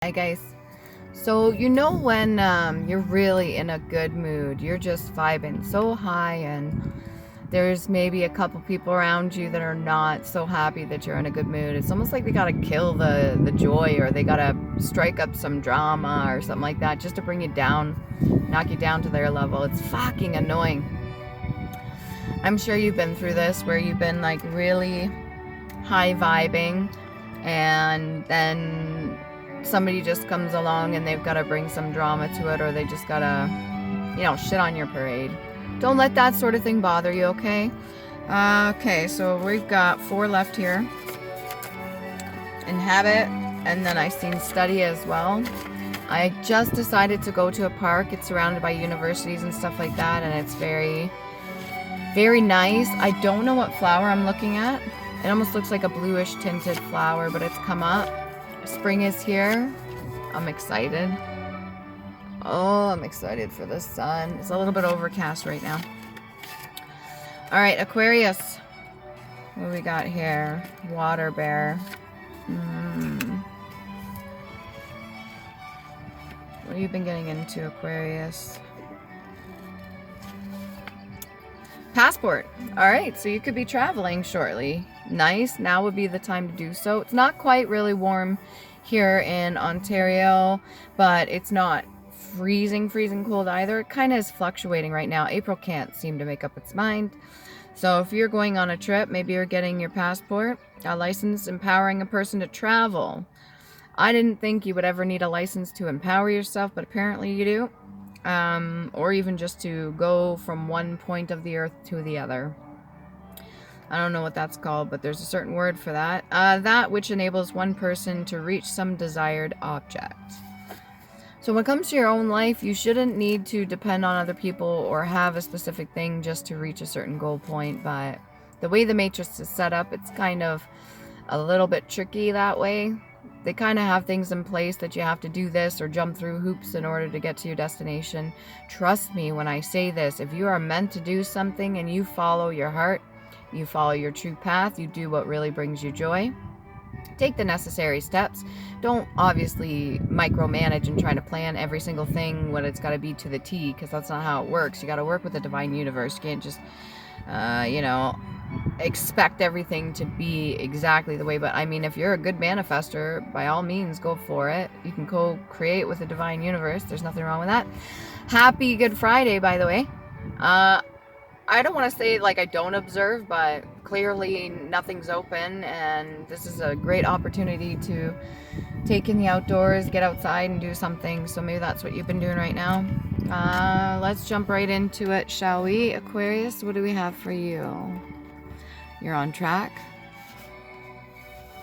Hi guys. So you know when you're really in a good mood, you're just vibing so high, and there's maybe a couple people around you that are not so happy that you're in a good mood. It's almost like they gotta kill the joy, or they gotta strike up some drama or something like that just to bring you down, knock you down to their level. It's fucking annoying. I'm sure you've been through this where you've been like really high vibing, and then somebody just comes along and they've got to bring some drama to it, or they just gotta, shit on your parade. Don't let that sort of thing bother you, okay? Okay, so we've got 4 left here. Inhabit, and then I seen study as well. I just decided to go to a park. It's surrounded by universities and stuff like that, and it's very, very nice. I don't know what flower I'm looking at. It almost looks like a bluish tinted flower, but it's come up. Spring is here. I'm excited. Oh, I'm excited for the sun. It's a little bit overcast right now. All right, Aquarius. What do we got here? Water bear. What have you been getting into, Aquarius? Passport. All right, so you could be traveling shortly. Nice. Now would be the time to do so. It's not quite really warm here in Ontario, but it's not freezing cold either. It kind of is fluctuating right now. April can't seem to make up its mind. So if you're going on a trip, maybe you're getting your passport, a license empowering a person to travel. I didn't think you would ever need a license to empower yourself, but apparently you do. Or even just to go from one point of the earth to the other. I don't know what that's called, but there's a certain word for that. That which enables one person to reach some desired object. So when it comes to your own life, you shouldn't need to depend on other people or have a specific thing just to reach a certain goal point. But the way the matrix is set up, it's kind of a little bit tricky that way. They kind of have things in place that you have to do this or jump through hoops in order to get to your destination. Trust me when I say this. If you are meant to do something and you follow your heart, you follow your true path, you do what really brings you joy, take the necessary steps. Don't obviously micromanage and try to plan every single thing what it's got to be to the T, because that's not how it works. You got to work with the divine universe. You can't just expect everything to be exactly the way. But I mean, if you're a good manifester, by all means go for it. You can co-create with the divine universe. There's nothing wrong with that. Happy Good Friday, by the way. I don't want to say like I don't observe, but clearly nothing's open, and this is a great opportunity to take in the outdoors, get outside and do something. So maybe that's what you've been doing right now. Let's jump right into it, shall we? Aquarius, what do we have for you? You're on track.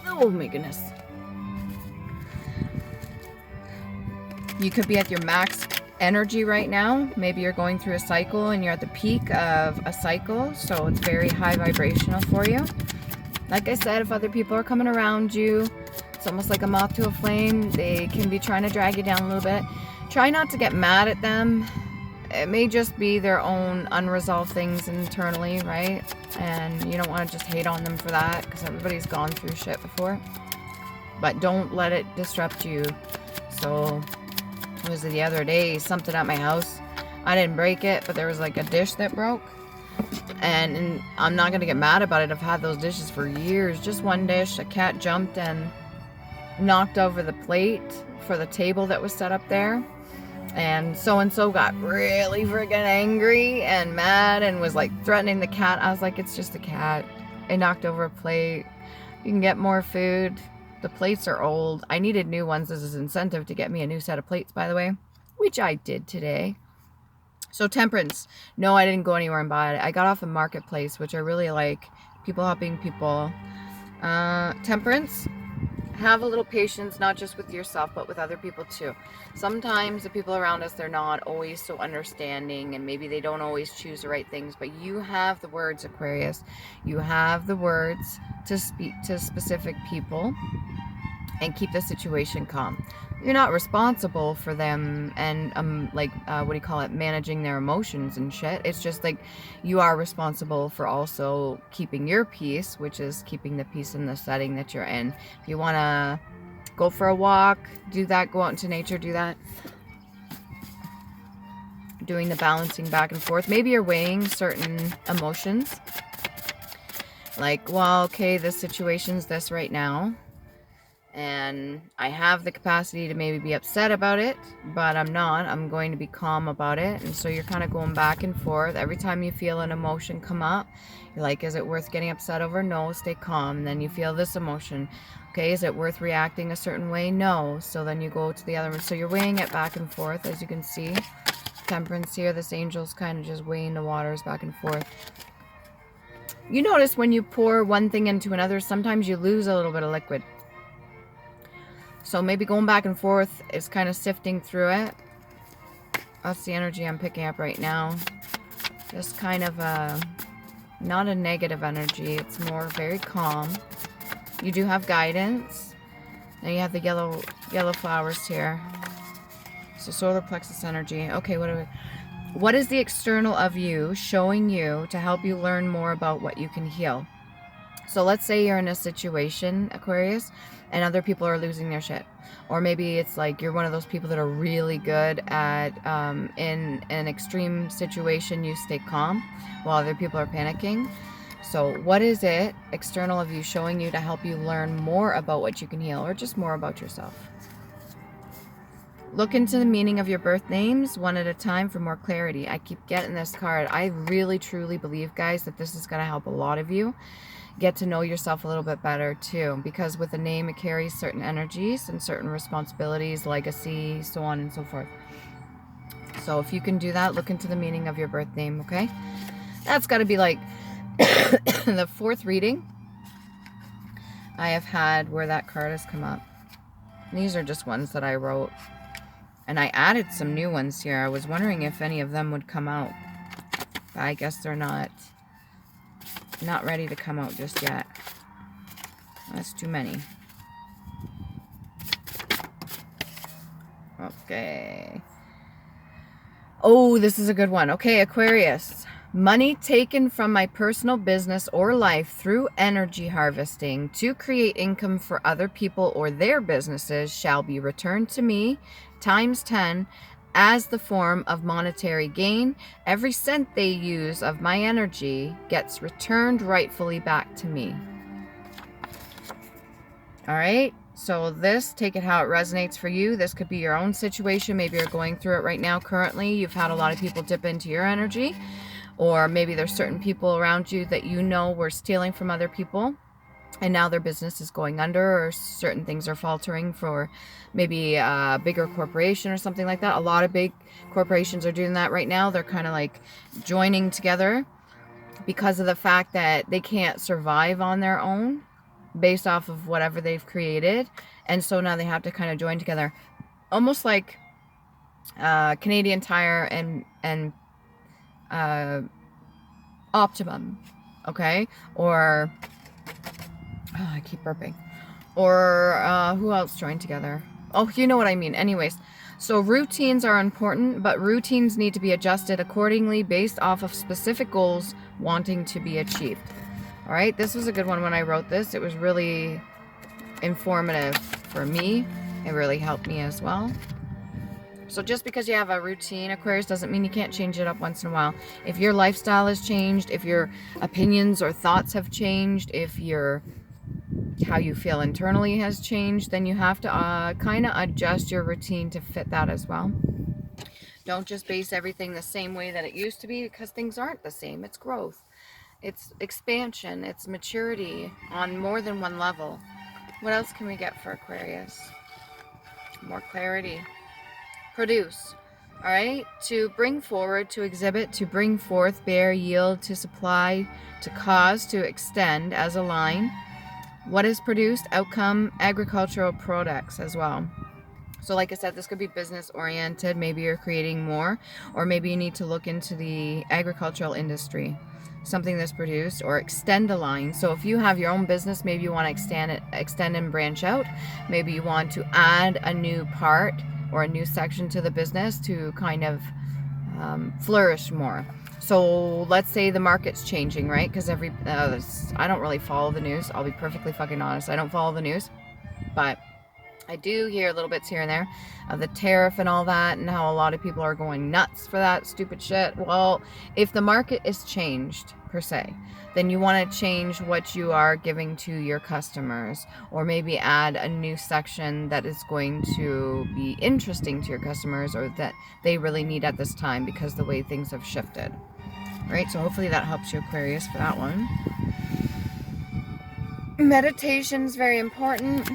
Oh my goodness. You could be at your max energy right now. Maybe you're going through a cycle and you're at the peak of a cycle, so it's very high vibrational for you. Like I said, if other people are coming around you, it's almost like a moth to a flame. They can be trying to drag you down a little bit. Try not to get mad at them. It may just be their own unresolved things internally, right? And you don't want to just hate on them for that, because everybody's gone through shit before. But don't let it disrupt you. So it was the other day, something at my house. I didn't break it, but there was like a dish that broke. And I'm not going to get mad about it. I've had those dishes for years. Just one dish. A cat jumped and knocked over the plate for the table that was set up there. And so-and-so got really friggin' angry and mad and was like threatening the cat. I was like, it's just a cat. It knocked over a plate. You can get more food. The plates are old. I needed new ones as an incentive to get me a new set of plates, by the way, which I did today. So temperance. No, I didn't go anywhere and buy it. I got off a marketplace, which I really like. People helping people. Temperance. Have a little patience, not just with yourself, but with other people too. Sometimes the people around us, they're not always so understanding, and maybe they don't always choose the right things, but you have the words, Aquarius. You have the words to speak to specific people and keep the situation calm. You're not responsible for them and managing their emotions and shit. It's just like you are responsible for also keeping your peace, which is keeping the peace in the setting that you're in. If you want to Go for a walk, do that, go out into nature, do that. Doing the balancing back and forth. Maybe you're weighing certain emotions. Like, well, okay, this situation's this right now. And I have the capacity to maybe be upset about it, but I'm not. I'm going to be calm about it. And so you're kind of going back and forth. Every time you feel an emotion come up, you're like, is it worth getting upset over? No, stay calm. And then you feel this emotion. Okay, is it worth reacting a certain way? No. So then you go to the other one. So you're weighing it back and forth, as you can see. Temperance here, this angel's kind of just weighing the waters back and forth. You notice when you pour one thing into another, sometimes you lose a little bit of liquid. So maybe going back and forth is kind of sifting through it. That's the energy I'm picking up right now. Just kind of not a negative energy. It's more very calm. You do have guidance. And you have the yellow flowers here. So solar plexus energy. Okay, what is the external of you showing you to help you learn more about what you can heal? So let's say you're in a situation, Aquarius, and other people are losing their shit. Or maybe it's like you're one of those people that are really good at, in an extreme situation, you stay calm while other people are panicking. So what is it external of you showing you to help you learn more about what you can heal, or just more about yourself? Look into the meaning of your birth names one at a time for more clarity. I keep getting this card. I really, truly believe, guys, that this is going to help a lot of you get to know yourself a little bit better too, because with a name it carries certain energies and certain responsibilities, legacy, so on and so forth. So if you can do that, look into the meaning of your birth name, okay? That's got to be like the fourth reading I have had where that card has come up. These are just ones that I wrote, and I added some new ones here. I was wondering if any of them would come out, but I guess they're not ready to come out just yet. That's too many. Okay. Oh, this is a good one. Okay, Aquarius. Money taken from my personal business or life through energy harvesting to create income for other people or their businesses shall be returned to me times 10 as the form of monetary gain. Every cent they use of my energy gets returned rightfully back to me. All right. So this, take it how it resonates for you. This could be your own situation. Maybe you're going through it right now. Currently, you've had a lot of people dip into your energy, or maybe there's certain people around you that you know were stealing from other people, and now their business is going under, or certain things are faltering for maybe a bigger corporation or something like that. A lot of big corporations are doing that right now. They're kind of like joining together because of the fact that they can't survive on their own based off of whatever they've created. And so now they have to kind of join together. Almost like Canadian Tire and Optimum, okay? Or, oh, I keep burping. Or who else joined together? Oh, you know what I mean. Anyways, so routines are important, but routines need to be adjusted accordingly based off of specific goals wanting to be achieved. All right, this was a good one when I wrote this. It was really informative for me. It really helped me as well. So just because you have a routine, Aquarius, doesn't mean you can't change it up once in a while. If your lifestyle has changed, if your opinions or thoughts have changed, if how you feel internally has changed, then you have to kind of adjust your routine to fit that as well. Don't just base everything the same way that it used to be, because things aren't the same. It's growth. It's expansion. It's maturity on more than one level. What else can we get for Aquarius? More clarity. Produce. All right. To bring forward, to exhibit, to bring forth, bear, yield, to supply, to cause, to extend as a line. What is produced? Outcome, agricultural products as well. So like I said, this could be business oriented. Maybe you're creating more, or maybe you need to look into the agricultural industry. Something that's produced, or extend a line. So if you have your own business, maybe you want to extend and branch out. Maybe you want to add a new part or a new section to the business to kind of flourish more. So let's say the market's changing, right? Because I don't really follow the news. I'll be perfectly fucking honest. I don't follow the news. But I do hear little bits here and there of the tariff and all that, and how a lot of people are going nuts for that stupid shit. Well, if the market is changed, per se, then you want to change what you are giving to your customers, or maybe add a new section that is going to be interesting to your customers, or that they really need at this time because the way things have shifted. Right? So hopefully that helps you, Aquarius, for that one. Meditation's very important.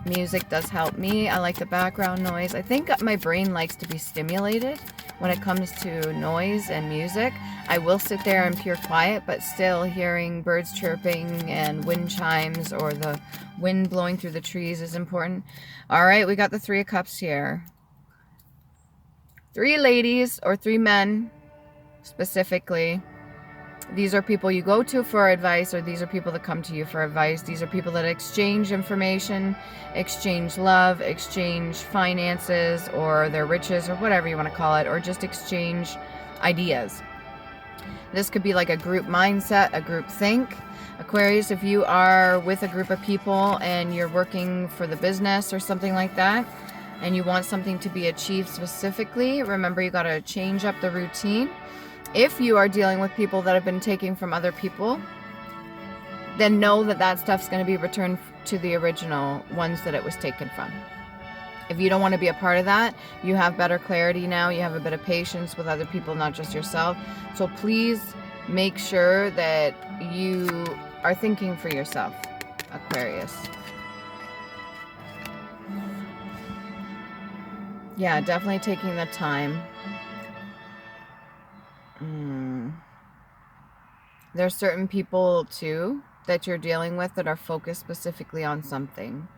Music does help me. I like the background noise. I think my brain likes to be stimulated when it comes to noise and music. I will sit there in pure quiet, but still hearing birds chirping and wind chimes or the wind blowing through the trees is important. All right, we got the 3 of Cups here. 3 ladies or 3 men specifically. These are people you go to for advice, or these are people that come to you for advice. These are people that exchange information, exchange love, exchange finances, or their riches, or whatever you want to call it, or just exchange ideas. This could be like a group mindset, a group think. Aquarius, if you are with a group of people and you're working for the business or something like that, and you want something to be achieved specifically, remember you got to change up the routine. If you are dealing with people that have been taking from other people, then know that that stuff's going to be returned to the original ones that it was taken from. If you don't want to be a part of that, you have better clarity now. You have a bit of patience with other people, not just yourself. So please make sure that you are thinking for yourself, Aquarius. Yeah, definitely taking the time. There's certain people too that you're dealing with that are focused specifically on something.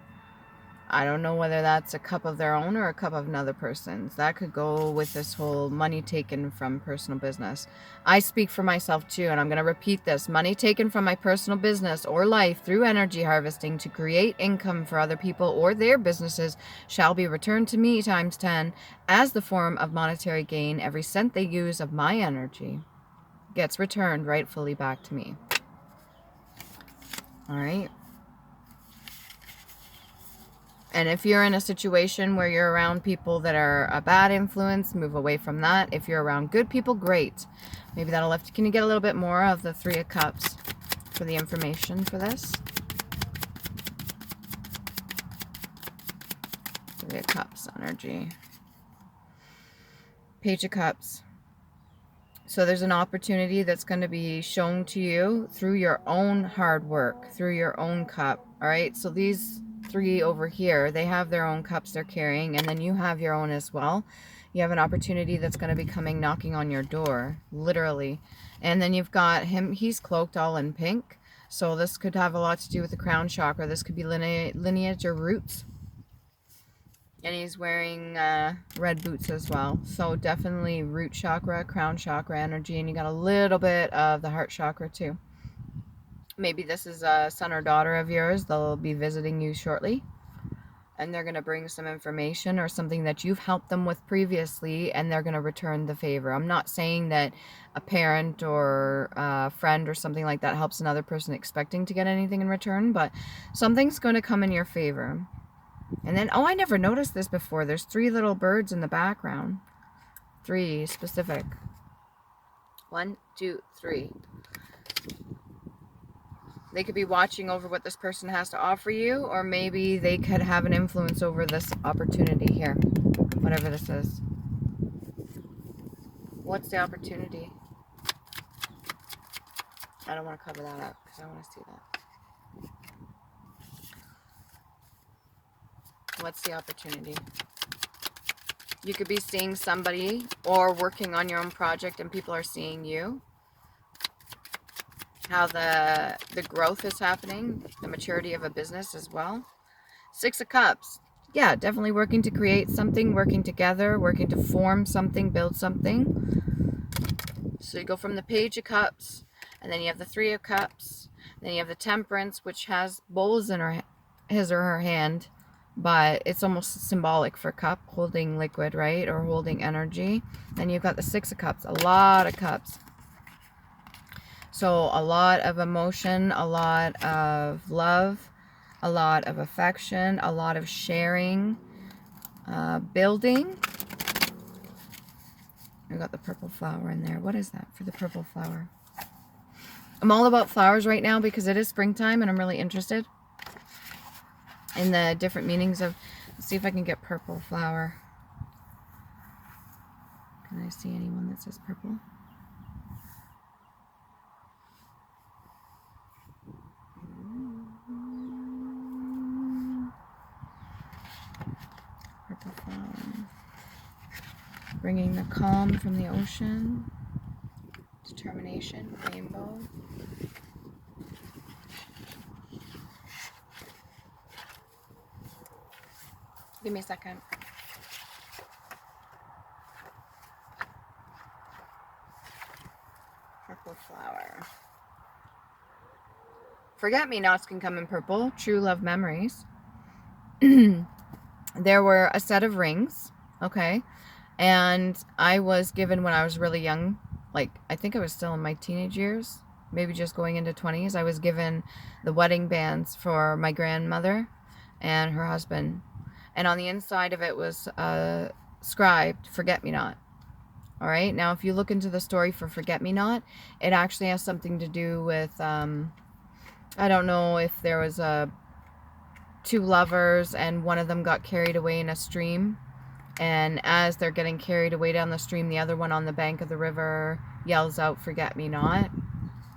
I don't know whether that's a cup of their own or a cup of another person's. That could go with this whole money taken from personal business. I speak for myself too, and I'm going to repeat this. Money taken from my personal business or life through energy harvesting to create income for other people or their businesses shall be returned to me times 10 as the form of monetary gain. Every cent they use of my energy gets returned rightfully back to me. All right. And if you're in a situation where you're around people that are a bad influence, move away from that. If you're around good people, great. Maybe that'll lift. Can you get a little bit more of the 3 of Cups for the information for this? 3 of Cups energy. Page of Cups. So there's an opportunity that's going to be shown to you through your own hard work, through your own cup. All right. So these 3 over here, they have their own cups they're carrying, and then you have your own as well. You have an opportunity that's going to be coming knocking on your door, literally. And then you've got him. He's cloaked all in pink. So this could have a lot to do with the crown chakra. This could be lineage or roots. And he's wearing red boots as well. So definitely root chakra, crown chakra energy. And you got a little bit of the heart chakra too. Maybe this is a son or daughter of yours. They'll be visiting you shortly. And they're going to bring some information or something that you've helped them with previously. And they're going to return the favor. I'm not saying that a parent or a friend or something like that helps another person expecting to get anything in return. But something's going to come in your favor. And then, oh, I never noticed this before. There's 3 little birds in the background. 3 specific. 1, 2, 3. They could be watching over what this person has to offer you, or maybe they could have an influence over this opportunity here. Whatever this is. What's the opportunity? I don't want to cover that up because I want to see that. What's the opportunity? You could be seeing somebody or working on your own project and people are seeing you. How the growth is happening, the maturity of a business as well. 6 of Cups. Yeah, definitely working to create something, working together, working to form something, build something. So you go from the Page of Cups, and then you have the 3 of Cups, then you have the Temperance, which has bowls in his or her hand. But it's almost symbolic for cup, holding liquid, right? Or holding energy. Then you've got the 6 of Cups, a lot of cups. So a lot of emotion, a lot of love, a lot of affection, a lot of sharing, building. I got the purple flower in there. What is that for the purple flower? I'm all about flowers right now because it is springtime and I'm really interested in the different meanings of, let's see if I can get purple flower. Can I see anyone that says purple? Purple flower. Bringing the calm from the ocean. Determination, rainbow. Give me a second. Purple flower. Forget-me-nots can come in purple. True love memories. There were a set of rings, okay? And I was given when I was really young, like I think I was still in my teenage years, maybe just going into 20s, I was given the wedding bands for my grandmother and her husband. And on the inside of it was scribed, forget-me-not. All right, now if you look into the story for forget-me-not, it actually has something to do with, I don't know if there was two lovers and one of them got carried away in a stream. And as they're getting carried away down the stream, the other one on the bank of the river yells out, forget-me-not.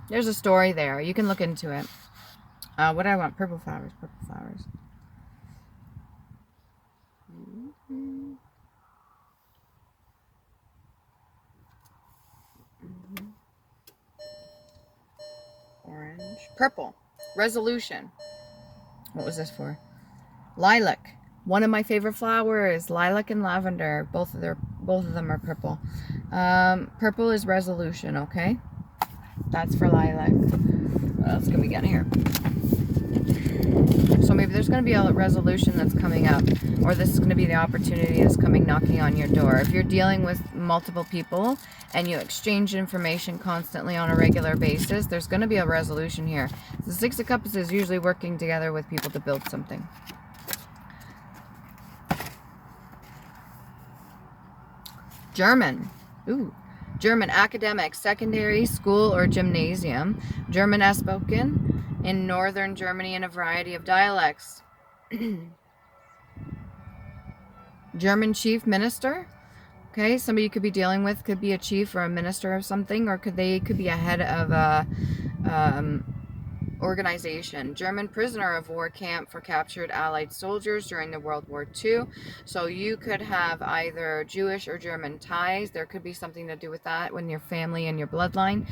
There's a story there. You can look into it. What do I want? Purple flowers, purple flowers. Orange. Purple. Resolution. What was this for? Lilac. One of my favorite flowers, lilac and lavender. Both of them are purple. Purple is resolution, okay? That's for lilac. What else can we get here? So maybe there's going to be a resolution that's coming up, or this is going to be the opportunity that's coming knocking on your door. If you're dealing with multiple people and you exchange information constantly on a regular basis, there's going to be a resolution here. The Six of Cups is usually working together with people to build something. German. Ooh. German academic, secondary, school, or gymnasium. German as spoken in northern Germany in a variety of dialects. German chief minister. Okay, somebody you could be dealing with could be a chief or a minister of something, or could be a head of a organization. German prisoner of war camp for captured Allied soldiers during the World War II. So you could have either Jewish or German ties. There could be something to do with that when your family and your bloodline.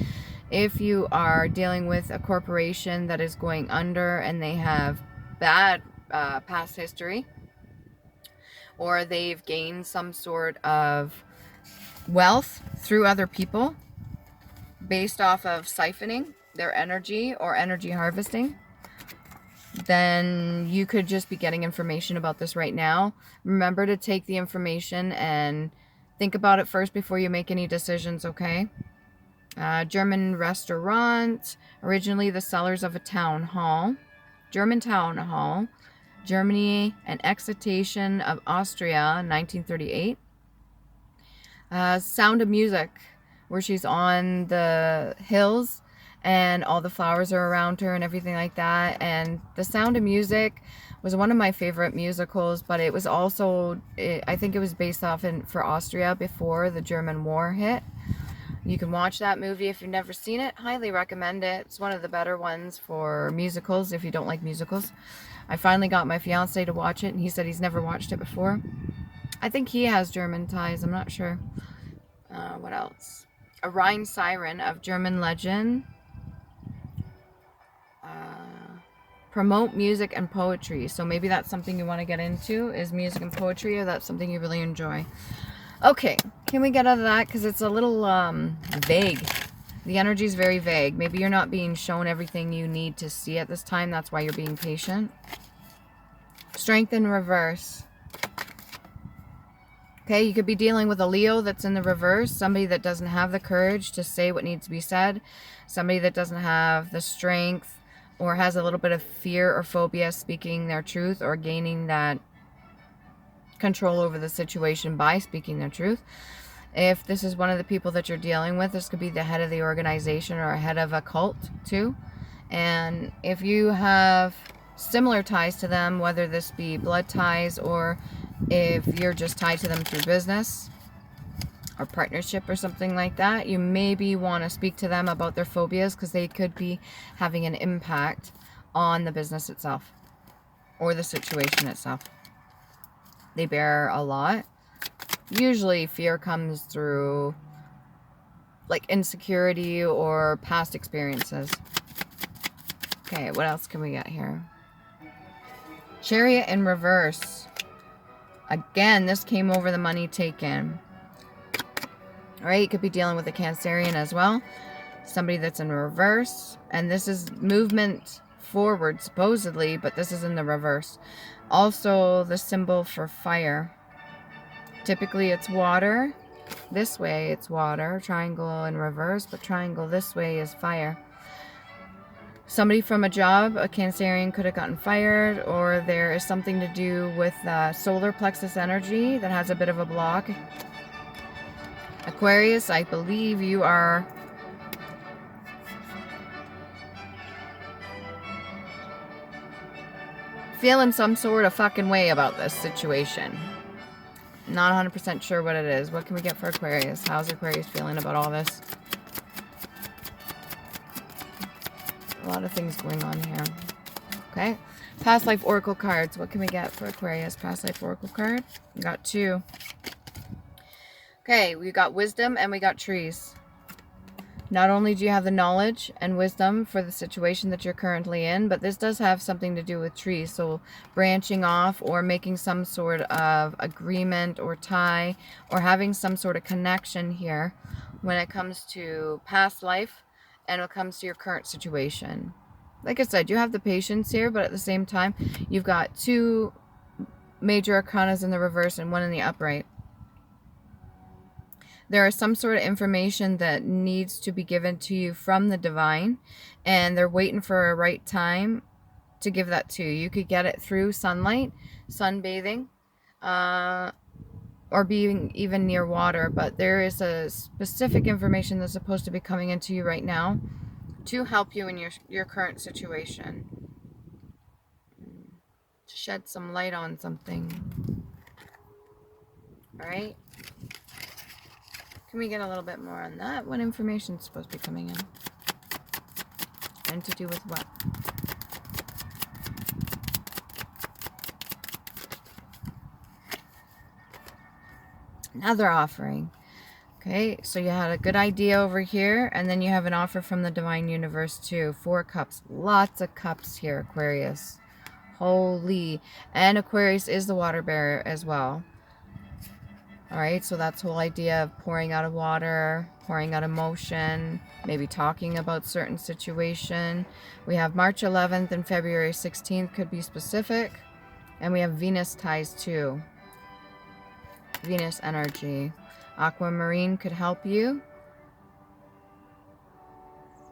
If you are dealing with a corporation that is going under and they have bad past history, or they've gained some sort of wealth through other people based off of siphoning their energy or energy harvesting, then you could just be getting information about this right now. Remember to take the information and think about it first before you make any decisions, okay? German restaurant, originally the cellars of a town hall. German town hall. Germany, an excitation of Austria, 1938. Sound of Music, where she's on the hills and all the flowers are around her and everything like that. And The Sound of Music was one of my favorite musicals, but it was also, I think it was based off for Austria before the German war hit. You can watch that movie if you've never seen it. Highly recommend it. It's one of the better ones for musicals if you don't like musicals. I finally got my fiance to watch it and he said he's never watched it before. I think he has German ties, I'm not sure. What else? A Rhine Siren of German legend. Promote music and poetry. So maybe that's something you want to get into, is music and poetry, or that's something you really enjoy. Okay, can we get out of that? Because it's a little vague. The energy is very vague. Maybe you're not being shown everything you need to see at this time. That's why you're being patient. Strength in reverse. Okay, you could be dealing with a Leo that's in the reverse. Somebody that doesn't have the courage to say what needs to be said. Somebody that doesn't have the strength or has a little bit of fear or phobia speaking their truth or gaining that control over the situation by speaking their truth. If this is one of the people that you're dealing with, this could be the head of the organization or a head of a cult too. And if you have similar ties to them, whether this be blood ties or if you're just tied to them through business or partnership or something like that, you maybe want to speak to them about their phobias, because they could be having an impact on the business itself or the situation itself. They bear a lot. Usually fear comes through like insecurity or past experiences. Okay, what else can we get here? Chariot in reverse. Again, this came over the money taken. All right, you could be dealing with a Cancerian as well. Somebody that's in reverse. And this is movement forward, supposedly, but this is in the reverse. Also, the symbol for fire. Typically, it's water. This way, it's water. Triangle in reverse, but triangle this way is fire. Somebody from a job, a Cancerian, could have gotten fired, or there is something to do with solar plexus energy that has a bit of a block. Aquarius, I believe you are feeling some sort of fucking way about this situation. Not 100% sure what it is. What can we get for Aquarius? How's Aquarius feeling about all this? A lot of things going on here. Okay. Past life oracle cards. What can we get for Aquarius? Past life oracle card. We got 2. Okay, we got wisdom and we got trees. Not only do you have the knowledge and wisdom for the situation that you're currently in, but this does have something to do with trees. So branching off or making some sort of agreement or tie or having some sort of connection here when it comes to past life and when it comes to your current situation. Like I said, you have the patience here, but at the same time, you've got 2 major arcanas in the reverse and 1 in the upright. There is some sort of information that needs to be given to you from the divine, and they're waiting for a right time to give that to you. You could get it through sunlight, sunbathing, or being even near water, but there is a specific information that's supposed to be coming into you right now to help you in your current situation. Shed some light on something. All right. Can we get a little bit more on that? What information is supposed to be coming in? And to do with what? Another offering. Okay, so you had a good idea over here, and then you have an offer from the divine universe too. 4 cups. Lots of cups here, Aquarius. Holy. And Aquarius is the water bearer as well. Alright, so that's the whole idea of pouring out of water, pouring out emotion, maybe talking about certain situation. We have March 11th and February 16th could be specific. And we have Venus ties too. Venus energy. Aquamarine could help you.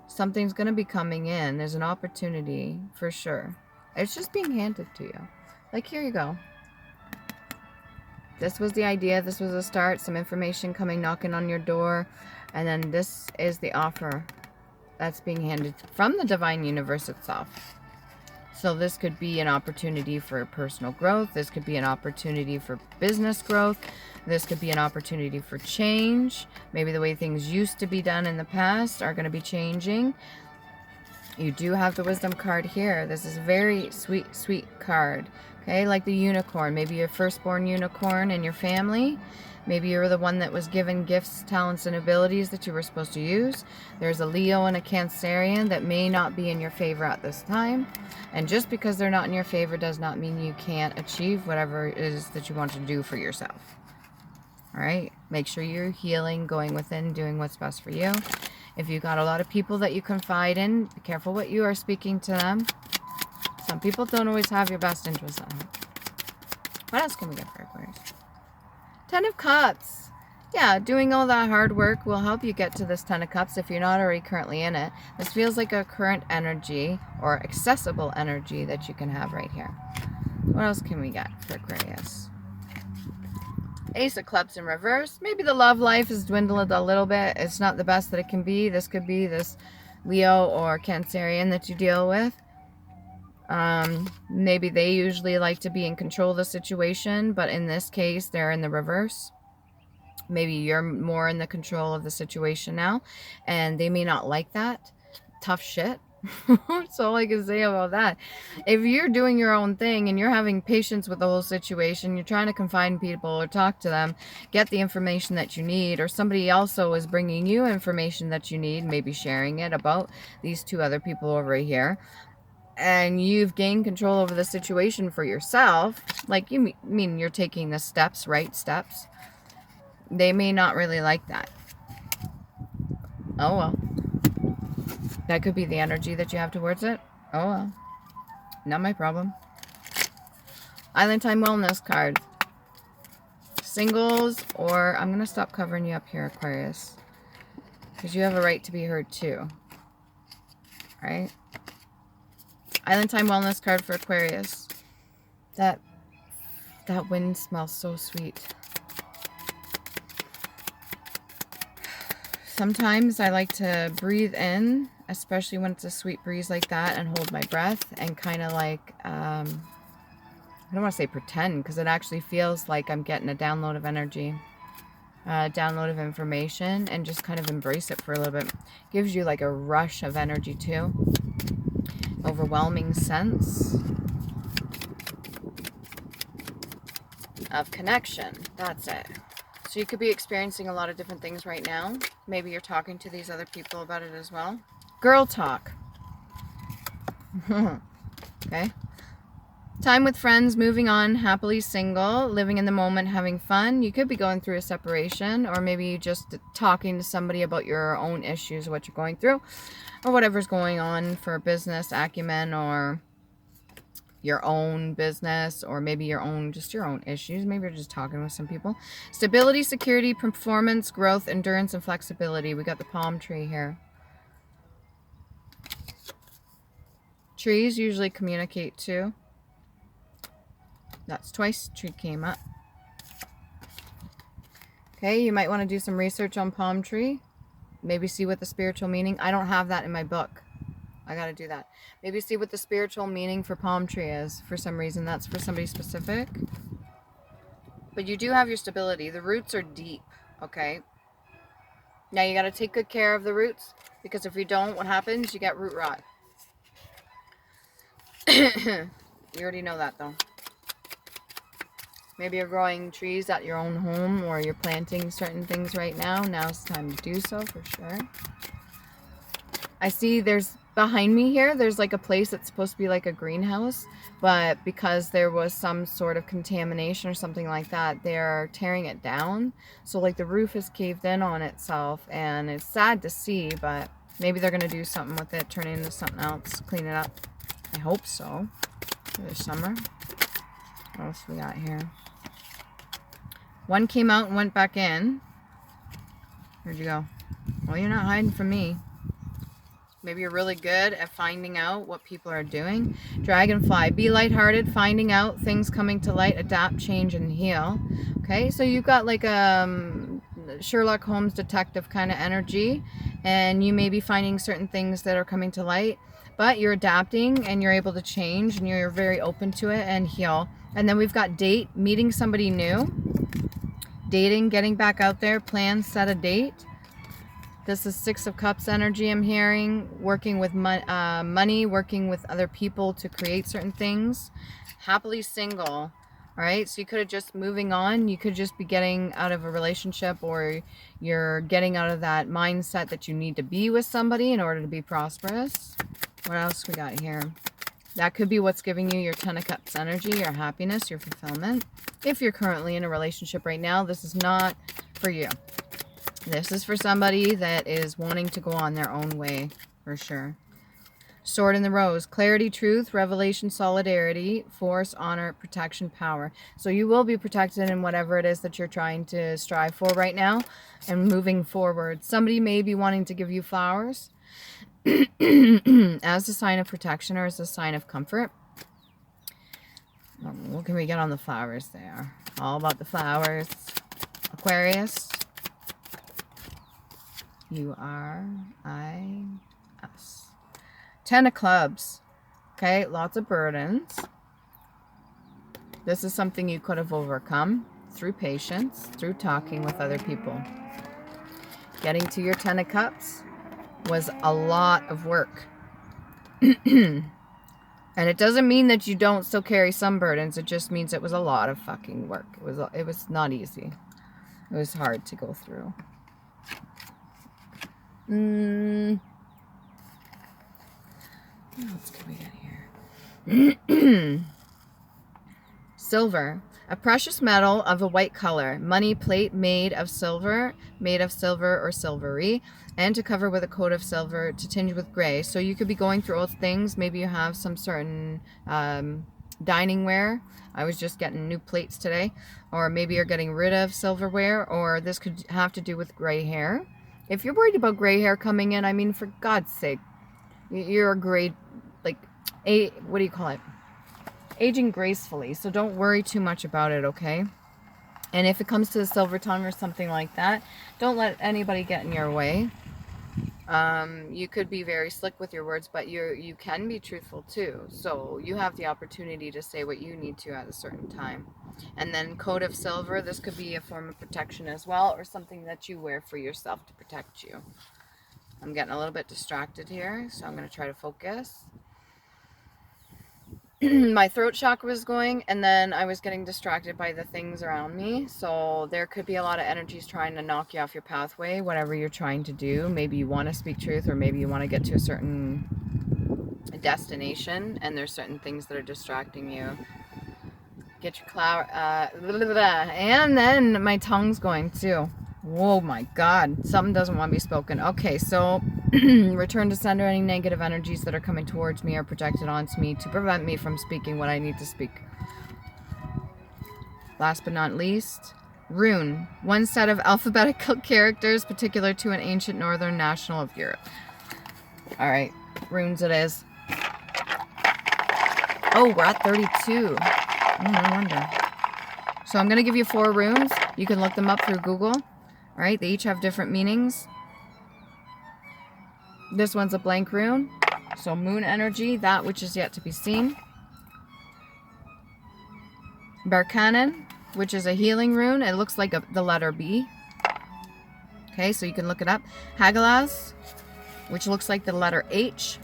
Something's going to be coming in. There's an opportunity for sure. It's just being handed to you. Like, here you go. This was the idea. This was a start. Some information coming knocking on your door. And then this is the offer that's being handed from the divine universe itself. So this could be an opportunity for personal growth. This could be an opportunity for business growth. This could be an opportunity for change. Maybe the way things used to be done in the past are going to be changing. You do have the wisdom card here. This is a very sweet, sweet card. Okay, like the unicorn. Maybe your firstborn unicorn in your family. Maybe you're the one that was given gifts, talents, and abilities that you were supposed to use. There's a Leo and a Cancerian that may not be in your favor at this time. And just because they're not in your favor does not mean you can't achieve whatever it is that you want to do for yourself. Alright? Make sure you're healing, going within, doing what's best for you. If you've got a lot of people that you confide in, be careful what you are speaking to them. Some people don't always have your best interests at heart. What else can we get for Aquarius? 10 of Cups. Yeah, doing all that hard work will help you get to this Ten of Cups if you're not already currently in it. This feels like a current energy or accessible energy that you can have right here. What else can we get for Aquarius? Ace of Clubs in reverse. Maybe the love life has dwindled a little bit. It's not the best that it can be. This could be this Leo or Cancerian that you deal with. Maybe they usually like to be in control of the situation, but in this case, they're in the reverse. Maybe you're more in the control of the situation now, and they may not like that. Tough shit. That's all I can say about that. If you're doing your own thing and you're having patience with the whole situation, you're trying to confide in people or talk to them, get the information that you need, or somebody also is bringing you information that you need, maybe sharing it about these two other people over here, and you've gained control over the situation for yourself, like you mean you're taking the steps, right steps, they may not really like that. Oh well. That could be the energy that you have towards it. Oh well. Not my problem. Island Time Wellness card. Singles, or I'm going to stop covering you up here, Aquarius. Because you have a right to be heard too. Right? Island Time Wellness card for Aquarius. That wind smells so sweet. Sometimes I like to breathe in, especially when it's a sweet breeze like that, and hold my breath and kind of like, I don't want to say pretend, because it actually feels like I'm getting a download of energy, a download of information, and just kind of embrace it for a little bit. Gives you like a rush of energy too. Overwhelming sense of connection. That's it. So you could be experiencing a lot of different things right now. Maybe you're talking to these other people about it as well. Girl talk. Okay. Time with friends, moving on, happily single, living in the moment, having fun. You could be going through a separation, or maybe just talking to somebody about your own issues, what you're going through, or whatever's going on for business acumen, or your own business, or maybe your own issues. Maybe you're just talking with some people. Stability, security, performance, growth, endurance, and flexibility. We got the palm tree here. Trees usually communicate too. That's twice tree came up. Okay, you might want to do some research on palm tree. Maybe see what the spiritual meaning. I don't have that in my book. I got to do that. Maybe see what the spiritual meaning for palm tree is. For some reason, that's for somebody specific. But you do have your stability. The roots are deep, okay? Now you got to take good care of the roots, because if you don't, what happens? You get root rot. You already know that, though. Maybe you're growing trees at your own home, or you're planting certain things right now. Now's the time to do so, for sure. I see there's, behind me here, there's like a place that's supposed to be like a greenhouse, but because there was some sort of contamination or something like that, they're tearing it down. So like the roof is caved in on itself, and it's sad to see, but maybe they're going to do something with it, turn it into something else, clean it up. I hope so. For the summer. What else we got here? One came out and went back in. Where'd you go? Well, you're not hiding from me. Maybe you're really good at finding out what people are doing. Dragonfly, be lighthearted, finding out things coming to light, adapt, change, and heal. Okay, so you've got like a Sherlock Holmes detective kind of energy, and you may be finding certain things that are coming to light, but you're adapting and you're able to change, and you're very open to it and heal. And then we've got date, meeting somebody new, dating, getting back out there, plan, set a date. This is Six of Cups energy I'm hearing. Working with money, working with other people to create certain things. Happily single. All right, so you could have just moving on. You could just be getting out of a relationship, or you're getting out of that mindset that you need to be with somebody in order to be prosperous. What else we got here? That could be what's giving you your Ten of Cups energy, your happiness, your fulfillment. If you're currently in a relationship right now, this is not for you. This is for somebody that is wanting to go on their own way, for sure. Sword in the Rose. Clarity, truth, revelation, solidarity, force, honor, protection, power. So you will be protected in whatever it is that you're trying to strive for right now and moving forward. Somebody may be wanting to give you flowers as a sign of protection or as a sign of comfort. What can we get on the flowers there? All about the flowers. Aquarius. U-R-I-S. 10 of clubs. Okay, lots of burdens. This is something you could have overcome through patience, through talking with other people. Getting to your 10 of cups was a lot of work. And it doesn't mean that you don't still carry some burdens. It just means it was a lot of fucking work. It was not easy. It was hard to go through. What else can we get here? Silver. A precious metal of a white color. Money plate made of silver or silvery, and to cover with a coat of silver to tinge with gray. So you could be going through old things. Maybe you have some certain dining ware. I was just getting new plates today. Or maybe you're getting rid of silverware, or this could have to do with gray hair. If you're worried about gray hair coming in, I mean, for God's sake, you're a gray, like, what do you call it? Aging gracefully. So don't worry too much about it, okay? And if it comes to the silver tongue or something like that, don't let anybody get in your way. You could be very slick with your words, but you can be truthful too. So you have the opportunity to say what you need to at a certain time. And then coat of silver, this could be a form of protection as well, or something that you wear for yourself to protect you. I'm getting a little bit distracted here, so I'm going to try to focus. My throat chakra was going, and then I was getting distracted by the things around me. So there could be a lot of energies trying to knock you off your pathway, whatever you're trying to do. Maybe you want to speak truth, or maybe you want to get to a certain destination, and there's certain things that are distracting you. Get your cloud, and then my tongue's going too. Whoa, my God, something doesn't want to be spoken. Okay, so return to sender any negative energies that are coming towards me or projected onto me to prevent me from speaking what I need to speak. Last but not least, rune. One set of alphabetical characters particular to an ancient northern national of Europe. All right, runes it is. Oh, we're at 32. Oh, no wonder. So I'm going to give you 4 runes. You can look them up through Google. All right, they each have different meanings. This one's a blank rune. So moon energy, that which is yet to be seen. Barkanen, which is a healing rune. It looks like the letter B. Okay, so you can look it up. Hagalaz, which looks like the letter H.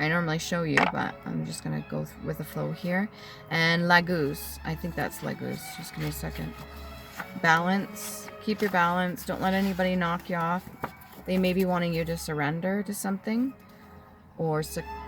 I normally show you, but I'm just going to go with the flow here. And Laguz. I think that's Laguz. Just give me a second. Balance. Keep your balance. Don't let anybody knock you off. They may be wanting you to surrender to something. Or